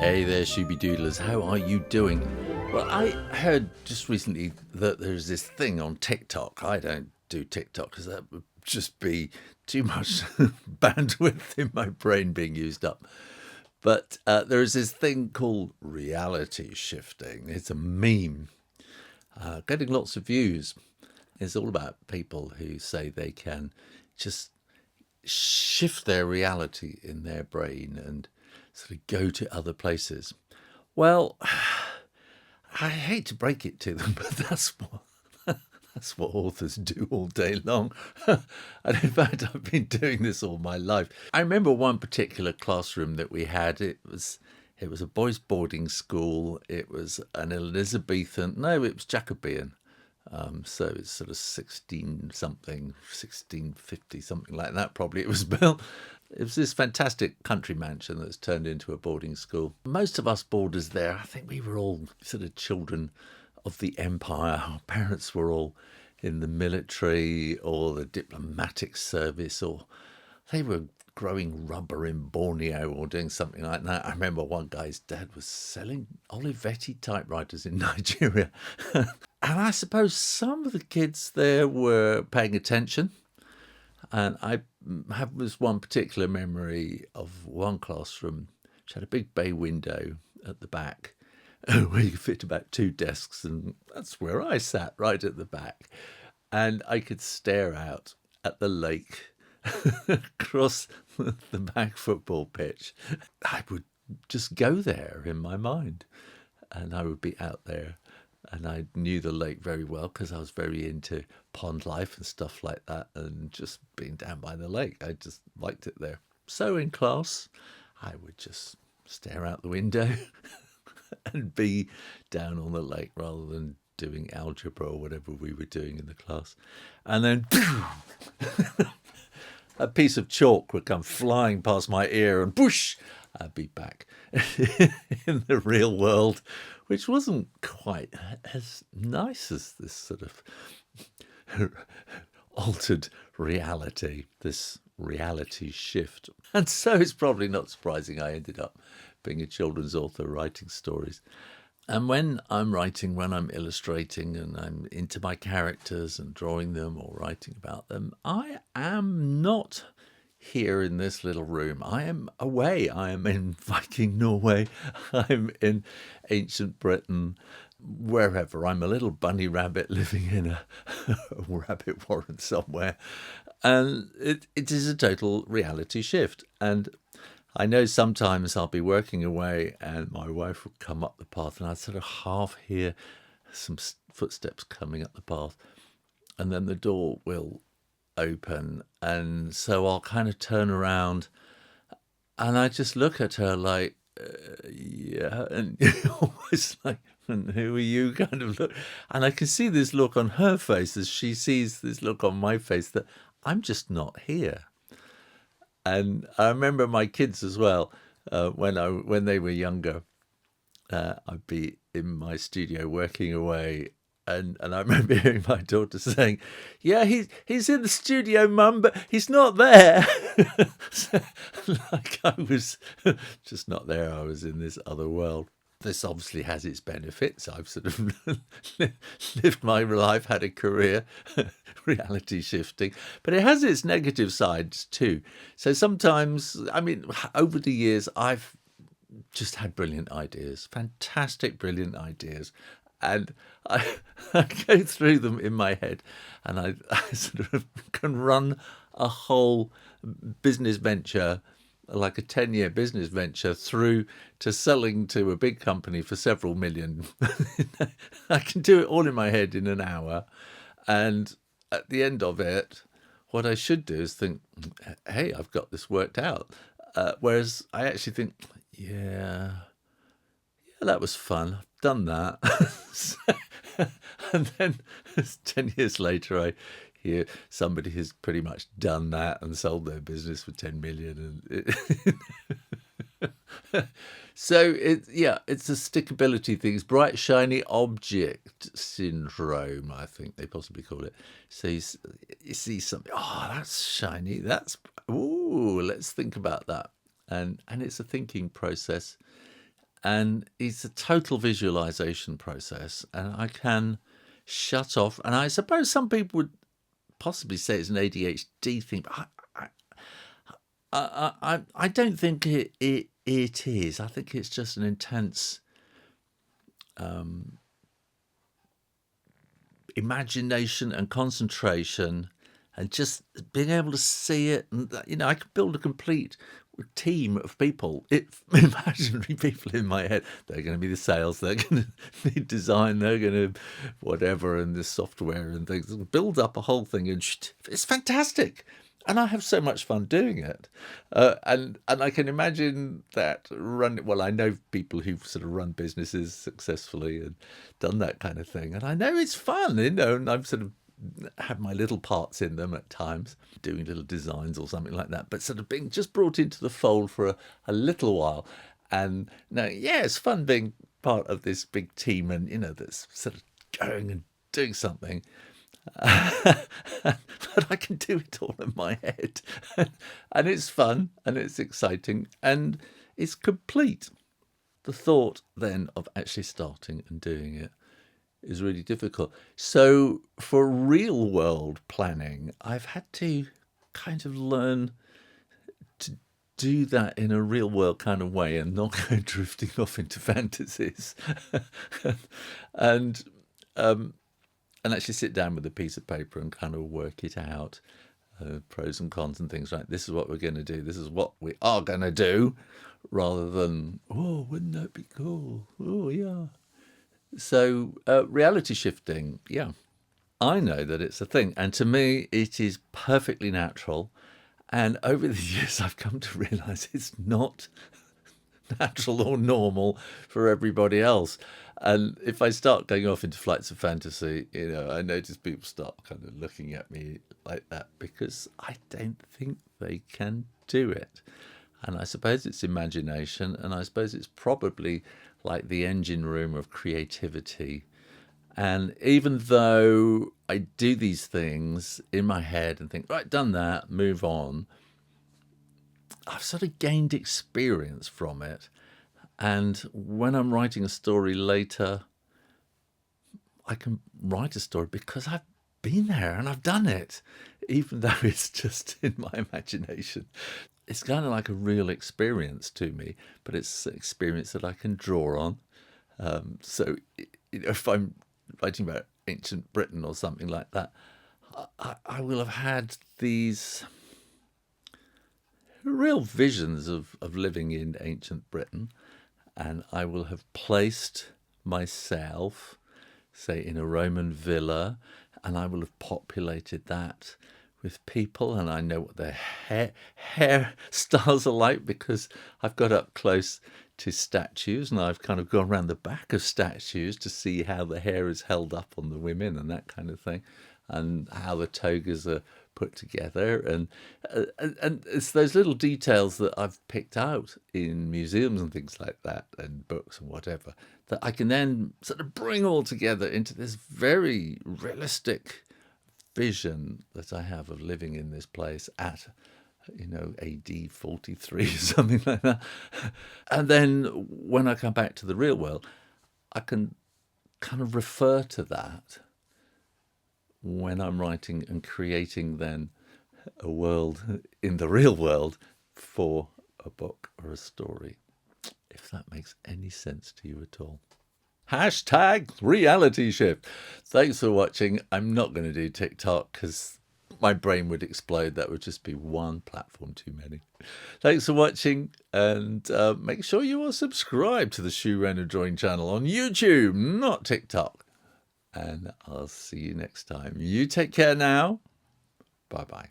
Hey there, Shooby Doodlers. How are you doing? Well, I heard just recently that there's this thing on TikTok. I don't do TikTok because that would just be too much bandwidth in my brain being used up. But there is this thing called reality shifting. It's a meme, getting lots of views. It's all about people who say they can just shift their reality in their brain and sort of go to other places. Well, I hate to break it to them, but that's what authors do all day long. And in fact, I've been doing this all my life. I remember one particular classroom that we had. It was a boys' boarding school. It was an Elizabethan. No, it was Jacobean. So it's sort of 1650, something like that, probably it was built. It was this fantastic country mansion that's turned into a boarding school. Most of us boarders there, I think we were all sort of children of the empire. Our parents were all in the military or the diplomatic service, or they were growing rubber in Borneo or doing something like that. I remember one guy's dad was selling Olivetti typewriters in Nigeria. And I suppose some of the kids there were paying attention. And I have this one particular memory of one classroom which had a big bay window at the back where you could fit about 2 desks. And that's where I sat, right at the back. And I could stare out at the lake across the back football pitch. I would just go there in my mind, and I would be out there, and I knew the lake very well because I was very into pond life and stuff like that, and just being down by the lake. I just liked it there. So in class, I would just stare out the window and be down on the lake rather than doing algebra or whatever we were doing in the class. And then a piece of chalk would come flying past my ear, and whoosh, I'd be back in the real world, which wasn't quite as nice as this sort of altered reality, this reality shift. And so it's probably not surprising I ended up being a children's author writing stories. And when I'm writing, when I'm illustrating and I'm into my characters and drawing them or writing about them, I am not here in this little room. I am away. I am in Viking Norway. I'm in ancient Britain, wherever. I'm a little bunny rabbit living in a rabbit warren somewhere. And it is a total reality shift. And I know sometimes I'll be working away and my wife will come up the path and I sort of half hear some footsteps coming up the path, and then the door will open, and so I'll kind of turn around and I just look at her like, yeah, and almost like, and who are you, kind of look. And I can see this look on her face as she sees this look on my face that I'm just not here. And I remember my kids as well, when they were younger, I'd be in my studio working away, and I remember hearing my daughter saying, "Yeah, he's in the studio, Mum, but he's not there." So, like I was just not there. I was in this other world. This obviously has its benefits. I've sort of lived my life, had a career, reality shifting, but it has its negative sides too. So sometimes, I mean, over the years, I've just had brilliant ideas, fantastic, brilliant ideas. And I go through them in my head, and I sort of can run a whole business venture, like a 10-year business venture, through to selling to a big company for several million. I can do it all in my head in an hour. And at the end of it, what I should do is think, hey, I've got this worked out. Whereas I actually think, yeah, that was fun. I've done that. And then 10 years later, I hear somebody has pretty much done that and sold their business for 10 million. So it's a stickability thing. It's bright, shiny object syndrome, I think they possibly call it. So you see something, oh, that's shiny. Let's think about that. And it's a thinking process. And it's a total visualization process, and I can shut off. And I suppose some people would possibly say it's an ADHD thing, but I don't think it is. I think it's just an intense imagination and concentration, and just being able to see it. And I could build a complete team of people, imaginary people in my head. They're going to be the sales, they're going to be design, they're going to whatever, and the software and things. Build up a whole thing, and it's fantastic. And I have so much fun doing it. And I can imagine that I know people who've sort of run businesses successfully and done that kind of thing. And I know it's fun, and I've sort of had my little parts in them at times, doing little designs or something like that, but sort of being just brought into the fold for a little while. And now, it's fun being part of this big team, and, that's sort of going and doing something. But I can do it all in my head, and it's fun, and it's exciting, and it's complete. The thought then of actually starting and doing it is really difficult. So for real world planning, I've had to kind of learn to do that in a real world kind of way, and not go drifting off into fantasies. and actually sit down with a piece of paper and kind of work it out, pros and cons and things like, this is what we're going to do, this is what we are going to do, rather than, oh, wouldn't that be cool? Oh, yeah. So reality shifting, I know that it's a thing. And to me, it is perfectly natural. And over the years, I've come to realize it's not natural or normal for everybody else. And if I start going off into flights of fantasy, I notice people start kind of looking at me like that, because I don't think they can do it. And I suppose it's imagination, and I suppose it's probably like the engine room of creativity. And even though I do these things in my head and think, right, done that, move on, I've sort of gained experience from it. And when I'm writing a story later, I can write a story because I've been there and I've done it, even though it's just in my imagination. It's kind of like a real experience to me, but it's an experience that I can draw on. So if I'm writing about ancient Britain or something like that, I will have had these real visions of living in ancient Britain, and I will have placed myself, say, in a Roman villa, and I will have populated that with people, and I know what their hair styles are like, because I've got up close to statues, and I've kind of gone around the back of statues to see how the hair is held up on the women and that kind of thing, and how the togas are put together, and it's those little details that I've picked out in museums and things like that, and books and whatever, that I can then sort of bring all together into this very realistic vision that I have of living in this place at, AD 43 or something like that. And then when I come back to the real world, I can kind of refer to that when I'm writing and creating then a world in the real world for a book or a story, if that makes any sense to you at all. #reality shift. Thanks for watching. I'm not going to do TikTok because my brain would explode. That would just be one platform too many. Thanks for watching, and make sure you are subscribed to the Shoe Renner Drawing channel on YouTube, not TikTok. And I'll see you next time. You take care now. Bye-bye.